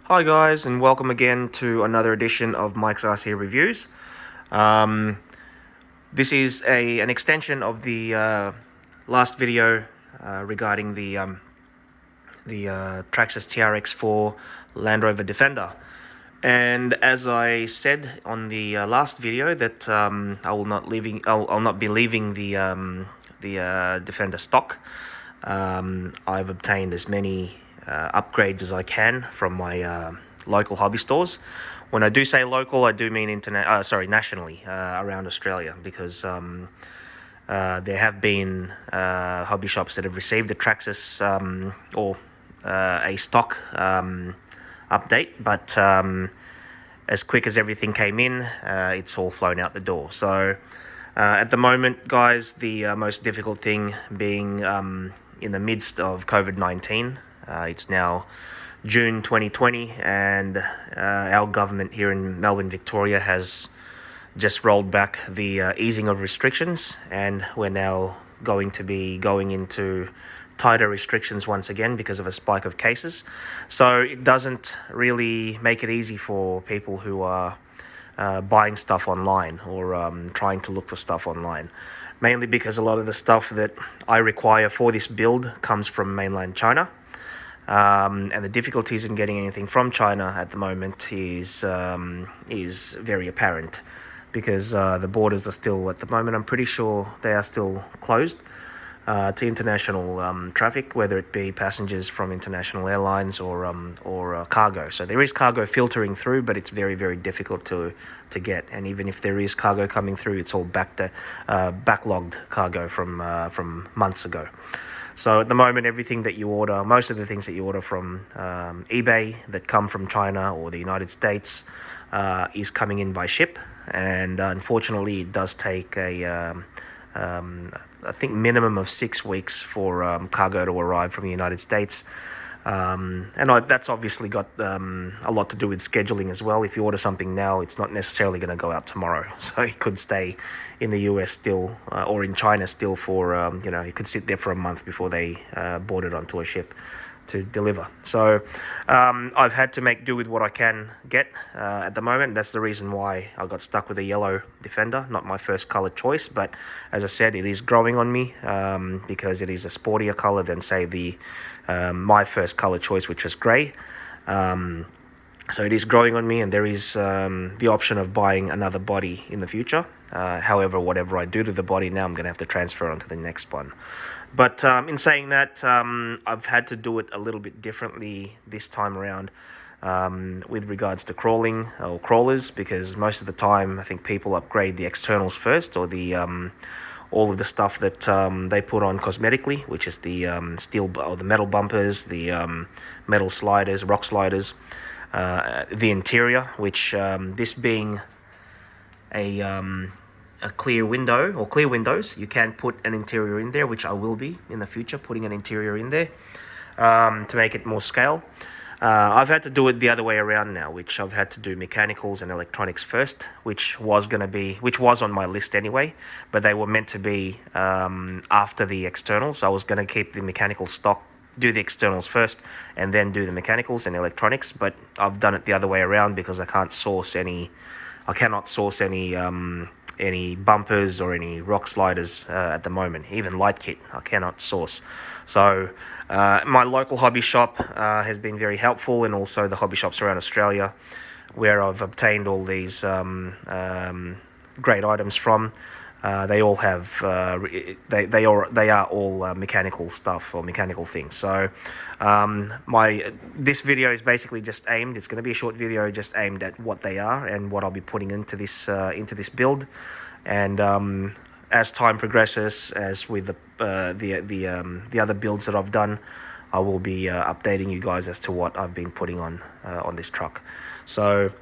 Hi guys, and welcome again to another edition of Mike's RC Reviews. This is an extension of the last video regarding the Traxxas TRX4 Land Rover Defender. And as I said on the last video that I'll not be leaving the Defender stock. I've obtained as many upgrades as I can from my local hobby stores. When I do say local, I do mean nationally, around Australia, because there have been hobby shops that have received the Traxxas or a stock update, but as quick as everything came in, it's all flown out the door. So at the moment, guys, the most difficult thing being in the midst of COVID-19. It's now June 2020, and our government here in Melbourne, Victoria, has just rolled back the easing of restrictions, and we're now going to be going into tighter restrictions once again because of a spike of cases. So it doesn't really make it easy for people who are buying stuff online or trying to look for stuff online, mainly because a lot of the stuff that I require for this build comes from mainland China. And the difficulties in getting anything from China at the moment is very apparent, because the borders are still, at the moment, I'm pretty sure they are still closed to international traffic, whether it be passengers from international airlines or cargo. So there is cargo filtering through, but it's very, very difficult to get. And even if there is cargo coming through, it's all backlogged cargo from months ago. So at the moment, everything that you order, most of the things that you order from eBay that come from China or the United States is coming in by ship. And unfortunately, it does take I think minimum of 6 weeks for cargo to arrive from the United States. That's obviously got a lot to do with scheduling as well. If you order something now, it's not necessarily going to go out tomorrow. So it could stay in the US still, or in China still for, it could sit there for a month before they board it onto a ship to deliver. So I've had to make do with what I can get at the moment. That's the reason why I got stuck with a yellow Defender. Not my first color choice, but as I said, it is growing on me because it is a sportier color than, say, the my first color choice, which was gray. So it is growing on me, and there is the option of buying another body in the future. However, whatever I do to the body now, I'm going to have to transfer onto the next one. But in saying that, I've had to do it a little bit differently this time around with regards to crawling or crawlers, because most of the time I think people upgrade the externals first, or the all of the stuff that they put on cosmetically, which is the steel or the metal bumpers, the metal sliders, rock sliders, the interior, which this being a clear window or clear windows, you can put an interior in there, which I will be in the future putting an interior in there to make it more scale. I've had to do it the other way around now, which I've had to do mechanicals and electronics first, which was on my list anyway, but they were meant to be after the externals. I was going to keep the mechanical stock, do the externals first, and then do the mechanicals and electronics, but I've done it the other way around because I cannot source any bumpers or any rock sliders at the moment. Even light kit I cannot source. So my local hobby shop has been very helpful, and also the hobby shops around Australia, where I've obtained all these great items from. They all have they are all mechanical stuff or mechanical things. So this video is basically just aimed. It's going to be a short video just aimed at what they are and what I'll be putting into this build. And as time progresses, as with the other builds that I've done, I will be updating you guys as to what I've been putting on this truck. So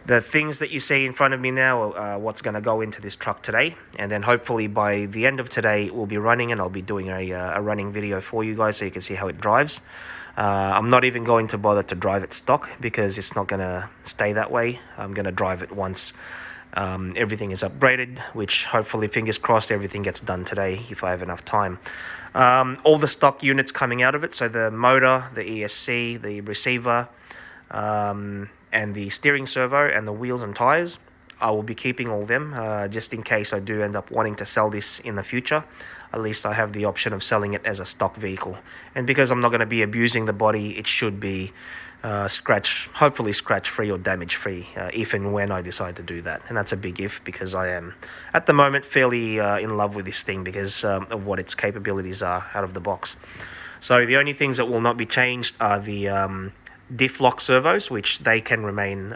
the things that you see in front of me now are what's going to go into this truck today, and then hopefully by the end of today it will be running, and I'll be doing a running video for you guys so you can see how it drives. I'm not even going to bother to drive it stock because it's not going to stay that way. I'm going to drive it once everything is upgraded, which hopefully, fingers crossed, everything gets done today if I have enough time. All the stock units coming out of it, so the motor, the ESC, the receiver, and the steering servo and the wheels and tires. I will be keeping all them just in case I do end up wanting to sell this in the future. At least I have the option of selling it as a stock vehicle. And because I'm not going to be abusing the body, it should be hopefully scratch free or damage free if and when I decide to do that. And that's a big if, because I am at the moment fairly in love with this thing because of what its capabilities are out of the box. So the only things that will not be changed are the diff lock servos, which they can remain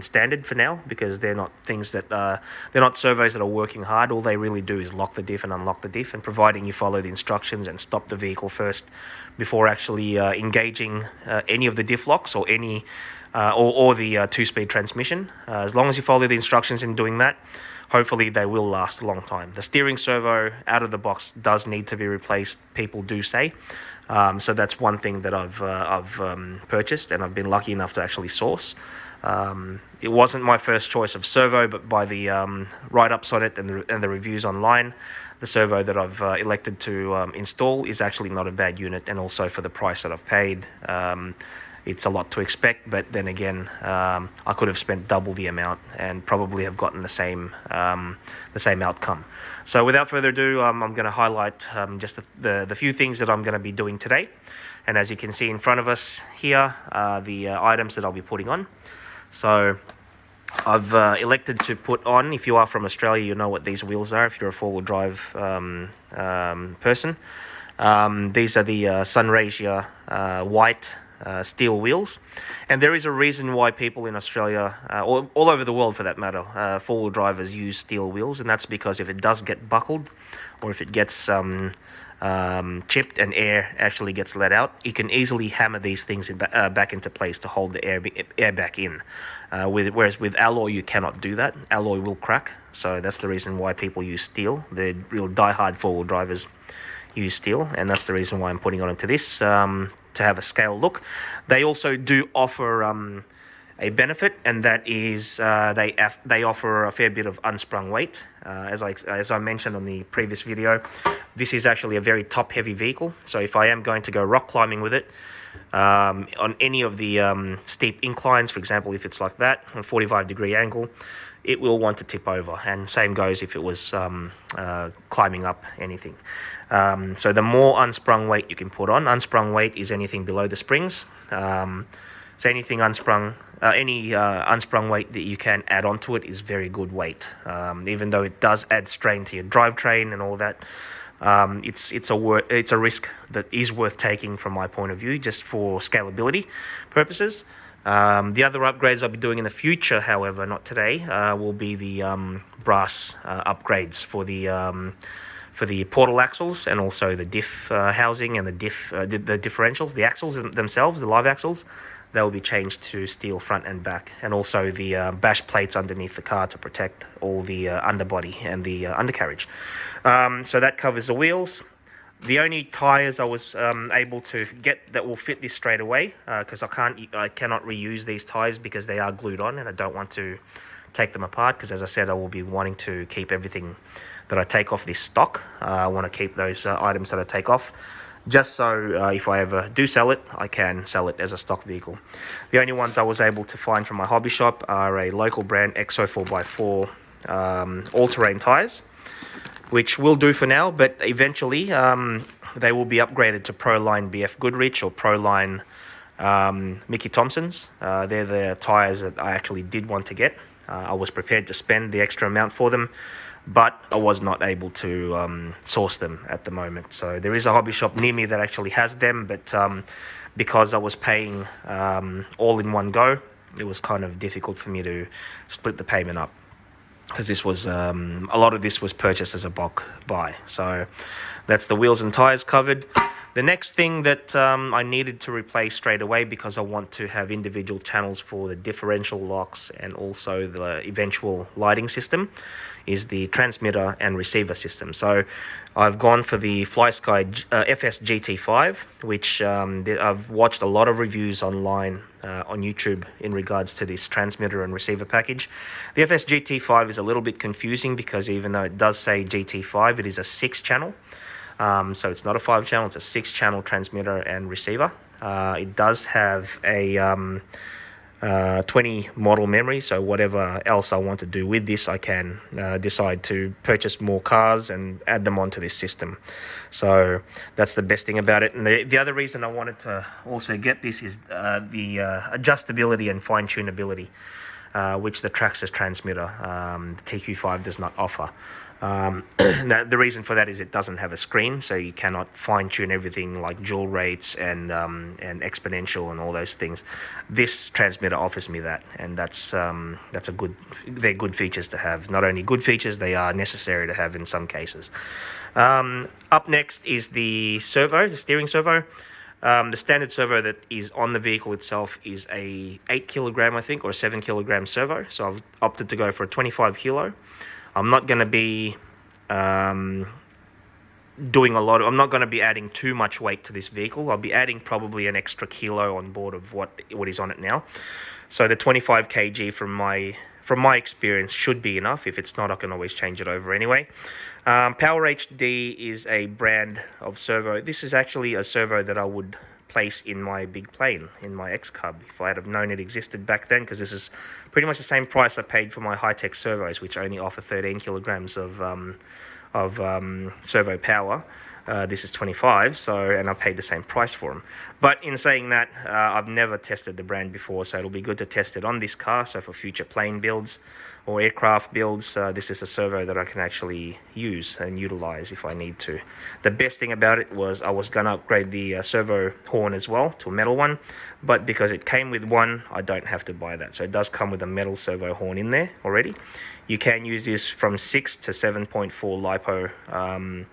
standard for now, because they're not things that they're not servos that are working hard. All they really do is lock the diff and unlock the diff, and providing you follow the instructions and stop the vehicle first before actually engaging any of the diff locks or any or the two-speed transmission, as long as you follow the instructions in doing that, hopefully they will last a long time. The steering servo out of the box does need to be replaced, people do say. So that's one thing that I've purchased, and I've been lucky enough to actually source. It wasn't my first choice of servo, but by the write-ups on it and the reviews online, the servo that I've elected to install is actually not a bad unit, and also for the price that I've paid, it's a lot to expect. But then again, I could have spent double the amount and probably have gotten the same outcome. So without further ado, I'm going to highlight just the few things that I'm going to be doing today. And as you can see in front of us here are the items that I'll be putting on. So I've elected to put on, if you are from Australia, you know what these wheels are if you're a four-wheel drive person. These are the Sunraysia white steel wheels, and there is a reason why people in Australia, or all over the world for that matter, four-wheel drivers use steel wheels, and that's because if it does get buckled, or if it gets chipped and air actually gets let out, you can easily hammer these things back into place to hold the air back in. Whereas with alloy, you cannot do that. Alloy will crack, so that's the reason why people use steel. The real die-hard four-wheel drivers use steel, and that's the reason why I'm putting on into this, to have a scale look. They also do offer a benefit, and that is they offer a fair bit of unsprung weight. As I mentioned on the previous video, this is actually a very top-heavy vehicle, so if I am going to go rock climbing with it, on any of the steep inclines, for example, if it's like that, a 45-degree angle, it will want to tip over, and same goes if it was climbing up anything. So the more unsprung weight you can put on, unsprung weight is anything below the springs. So anything unsprung, any unsprung weight that you can add onto it is very good weight. Even though it does add strain to your drivetrain and all that, it's a risk that is worth taking from my point of view, just for scalability purposes. The other upgrades I'll be doing in the future, however, not today, will be the brass upgrades for the portal axles, and also the diff housing and the differentials, the axles themselves, the live axles. They will be changed to steel front and back, and also the bash plates underneath the car to protect all the underbody and the undercarriage. So that covers the wheels. The only tires I was able to get that will fit this straight away, because I cannot reuse these tires because they are glued on, and I don't want to take them apart, because as I said, I will be wanting to keep everything that I take off this stock. I want to keep those items that I take off, just so if I ever do sell it, I can sell it as a stock vehicle. The only ones I was able to find from my hobby shop are a local brand EXO 4x4 all-terrain tires, which will do for now, but eventually they will be upgraded to Proline BF Goodrich or Proline Mickey Thompson's. They're the tires that I actually did want to get. I was prepared to spend the extra amount for them, but I was not able to source them at the moment. So there is a hobby shop near me that actually has them, but because I was paying all in one go, it was kind of difficult for me to split the payment up, because this was a lot of this was purchased as a bulk buy. So that's the wheels and tires covered. The next thing that I needed to replace straight away, because I want to have individual channels for the differential locks and also the eventual lighting system, is the transmitter and receiver system. So I've gone for the FlySky FS GT5, which I've watched a lot of reviews online on YouTube in regards to this transmitter and receiver package. The FS GT5 is a little bit confusing, because even though it does say GT5, it is a 6-channel. So it's not a 5-channel, it's a 6-channel transmitter and receiver. It does have a 20 model memory, so whatever else I want to do with this, I can decide to purchase more cars and add them onto this system. So that's the best thing about it. And the other reason I wanted to also get this is the adjustability and fine-tunability, which the Traxxas transmitter, the TQ5, does not offer. The reason for that is it doesn't have a screen, so you cannot fine-tune everything like dual rates and exponential and all those things. This transmitter offers me that, and they're good features to have. Not only good features, they are necessary to have in some cases. Up next is the servo, the steering servo. The standard servo that is on the vehicle itself is a 8 kilogram, I think, or a 7 kilogram servo. So I've opted to go for a 25 kilo. I'm not going to be I'm not going to be adding too much weight to this vehicle. I'll be adding probably an extra kilo on board of what is on it now. So the 25 kg from my experience should be enough. If it's not, I can always change it over anyway. Power HD is a brand of servo. This is actually a servo that I would place in my big plane, in my X-Cub, if I had have known it existed back then, because this is pretty much the same price I paid for my high-tech servos, which only offer 13 kilograms of servo power. This is 25, and I paid the same price for them. But in saying that, I've never tested the brand before, so it'll be good to test it on this car. So for future plane builds or aircraft builds, this is a servo that I can actually use and utilize if I need to. The best thing about it was I was going to upgrade the servo horn as well to a metal one, but because it came with one, I don't have to buy that. So it does come with a metal servo horn in there already. You can use this from 6 to 7.4 LiPo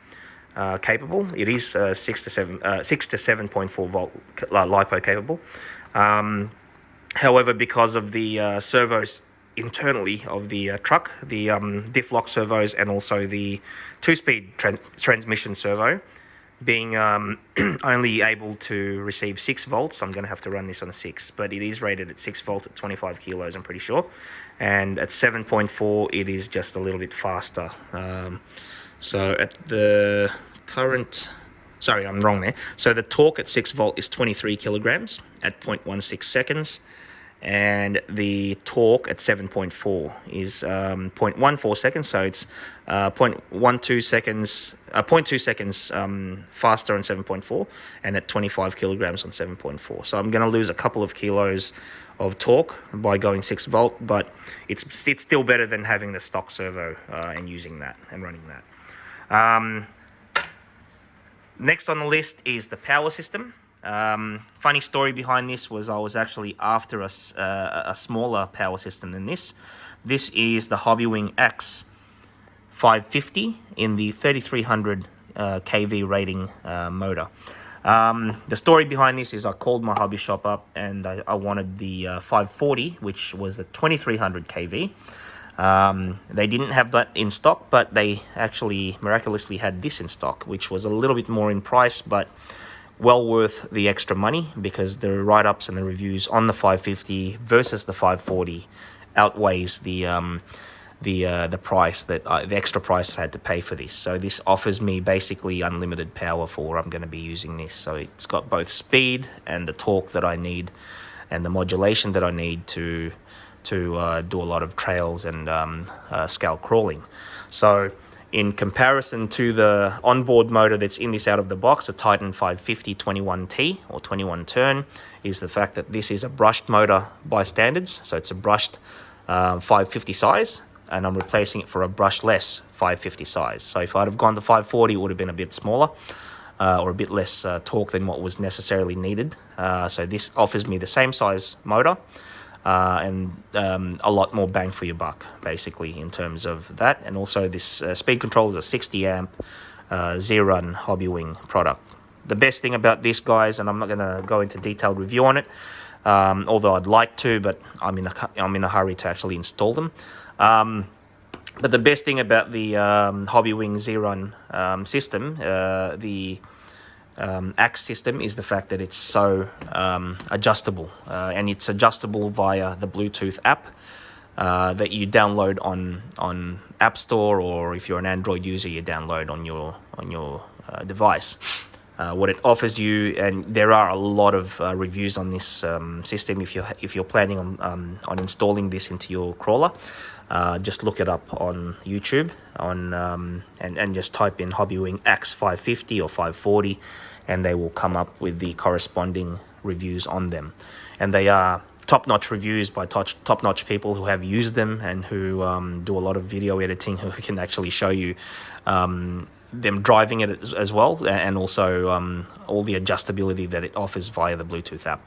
capable. It is 6 to 7.4 volt LiPo capable. However, because of the servos internally of the truck, the diff lock servos, and also the two-speed transmission servo, being only able to receive 6 volts, I'm going to have to run this on a 6, but it is rated at 6 volt at 25 kilos, I'm pretty sure, and at 7.4 it is just a little bit faster. So at the current, sorry, I'm wrong there. So the torque at 6 volt is 23 kilograms at 0.16 seconds, and the torque at 7.4 is 0.14 seconds, so it's 0.12 seconds, 0.2 seconds faster on 7.4, and at 25 kilograms on 7.4. So I'm going to lose a couple of kilos of torque by going 6 volt, but it's still better than having the stock servo and using that and running that. Next on the list is the power system. Funny story behind this was I was actually after a smaller power system than this. This is the Hobbywing AXE 550 in the 3300 kV rating motor. The story behind this is I called my hobby shop up and I wanted the 540, which was the 2300 kV. They didn't have that in stock, but they actually miraculously had this in stock, which was a little bit more in price, but well worth the extra money, because the write-ups and the reviews on the 550 versus the 540 outweighs the price that the extra price I had to pay for this. So this offers me basically unlimited power for what I'm going to be using this. So it's got both speed and the torque that I need, and the modulation that I need to do a lot of trails and scale crawling. So in comparison to the onboard motor that's in this out of the box, a Titan 550 21T or 21 turn, is the fact that this is a brushed motor by standards. So it's a brushed 550 size, and I'm replacing it for a brushless 550 size. So if I'd have gone to 540, it would have been a bit smaller or a bit less torque than what was necessarily needed. So this offers me the same size motor, and a lot more bang for your buck, basically, in terms of that. And also this speed control is a 60 amp Z-Run Hobbywing product. The best thing about this, guys, and I'm not going to go into detailed review on it, although I'd like to, but I'm in a hurry to actually install them. But the best thing about the Hobbywing Z-Run system, the AXE system, is the fact that it's so adjustable, and it's adjustable via the Bluetooth app that you download on App Store, or if you're an Android user, you download on your device. what it offers you, and there are a lot of reviews on this system. If you're planning on installing this into your crawler, just look it up on YouTube and just type in Hobbywing AXE 550 or 540, and they will come up with the corresponding reviews on them. And they are top-notch reviews by top-notch people who have used them and who do a lot of video editing, who can actually show you them driving it as well, and also all the adjustability that it offers via the Bluetooth app.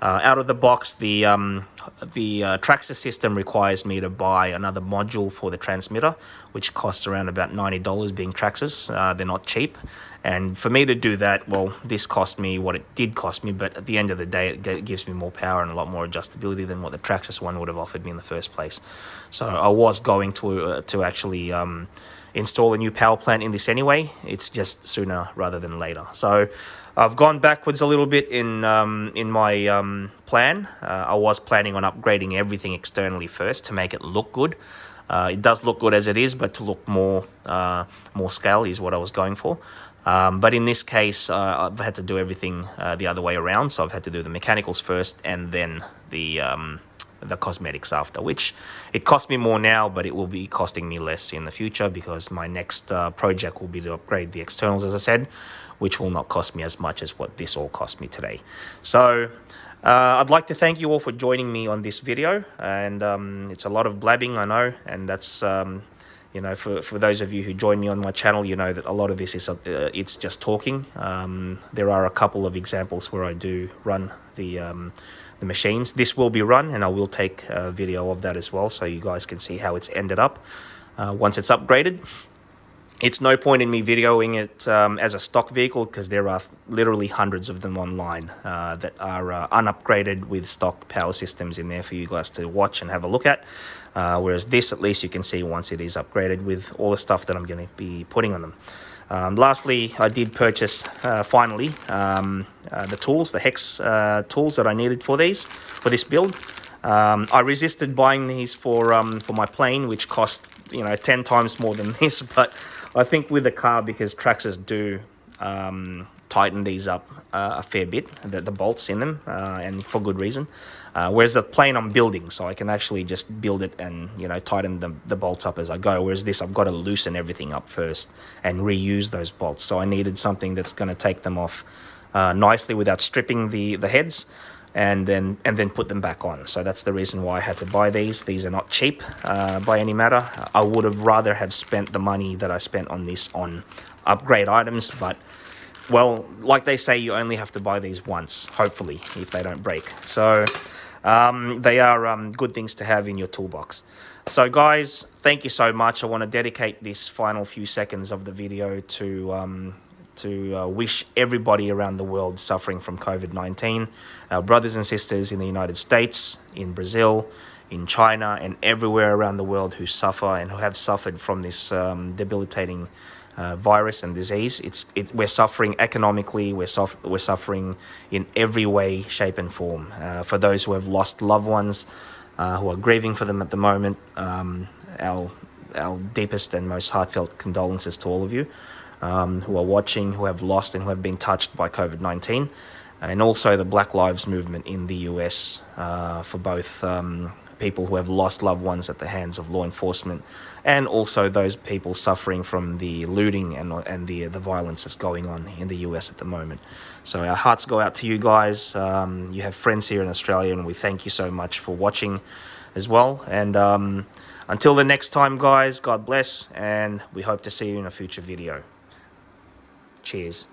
Out of the box, the Traxxas system requires me to buy another module for the transmitter, which costs around about $90, being Traxxas. They're not cheap, and for me to do that, well, this cost me what it did cost me, but at the end of the day, it gives me more power and a lot more adjustability than what the Traxxas one would have offered me in the first place. So I was going to actually install a new power plant in this anyway. It's just sooner rather than later. So I've gone backwards a little bit in my plan. I was planning on upgrading everything externally first to make it look good. It does look good as it is, but to look more scale is what I was going for. But in this case, I've had to do everything the other way around. So I've had to do the mechanicals first and then the cosmetics after, which it cost me more now, but it will be costing me less in the future, because my next project will be to upgrade the externals, as I said, which will not cost me as much as what this all cost me today. So I'd like to thank you all for joining me on this video, and it's a lot of blabbing, I know, and that's you know, for those of you who join me on my channel, you know that a lot of this is it's just talking. There are a couple of examples where I do run the machines. This will be run, and I will take a video of that as well, so you guys can see how it's ended up once it's upgraded. It's no point in me videoing it as a stock vehicle, because there are literally hundreds of them online that are unupgraded with stock power systems in there for you guys to watch and have a look at. Whereas this, at least you can see once it is upgraded with all the stuff that I'm going to be putting on them. Lastly, I did purchase finally the tools, the hex tools that I needed for this build. I resisted buying these for my plane, which cost 10 times more than this, but I think with the car, because Traxxas do tighten these up a fair bit, the bolts in them, and for good reason. Whereas the plane I'm building, so I can actually just build it and tighten the bolts up as I go. Whereas this, I've got to loosen everything up first and reuse those bolts. So I needed something that's going to take them off nicely without stripping the heads, and then put them back on. So that's the reason why I had to buy these. These are not cheap by any matter. I would have rather have spent the money that I spent on this on upgrade items, but well, like they say, you only have to buy these once, hopefully, if they don't break. So they are good things to have in your toolbox. So guys, thank you so much. I want to dedicate this final few seconds of the video to wish everybody around the world suffering from COVID-19, our brothers and sisters in the United States, in Brazil, in China, and everywhere around the world who suffer and who have suffered from this debilitating virus and disease. We're suffering economically, we're suffering in every way, shape and form. For those who have lost loved ones, who are grieving for them at the moment, our deepest and most heartfelt condolences to all of you who are watching, who have lost and who have been touched by COVID-19, and also the Black Lives Movement in the US for both people who have lost loved ones at the hands of law enforcement, and also those people suffering from the looting and the violence that's going on in the US at the moment. So our hearts go out to you guys. You have friends here in Australia, and we thank you so much for watching as well. And until the next time, guys, God bless, and we hope to see you in a future video. Cheers.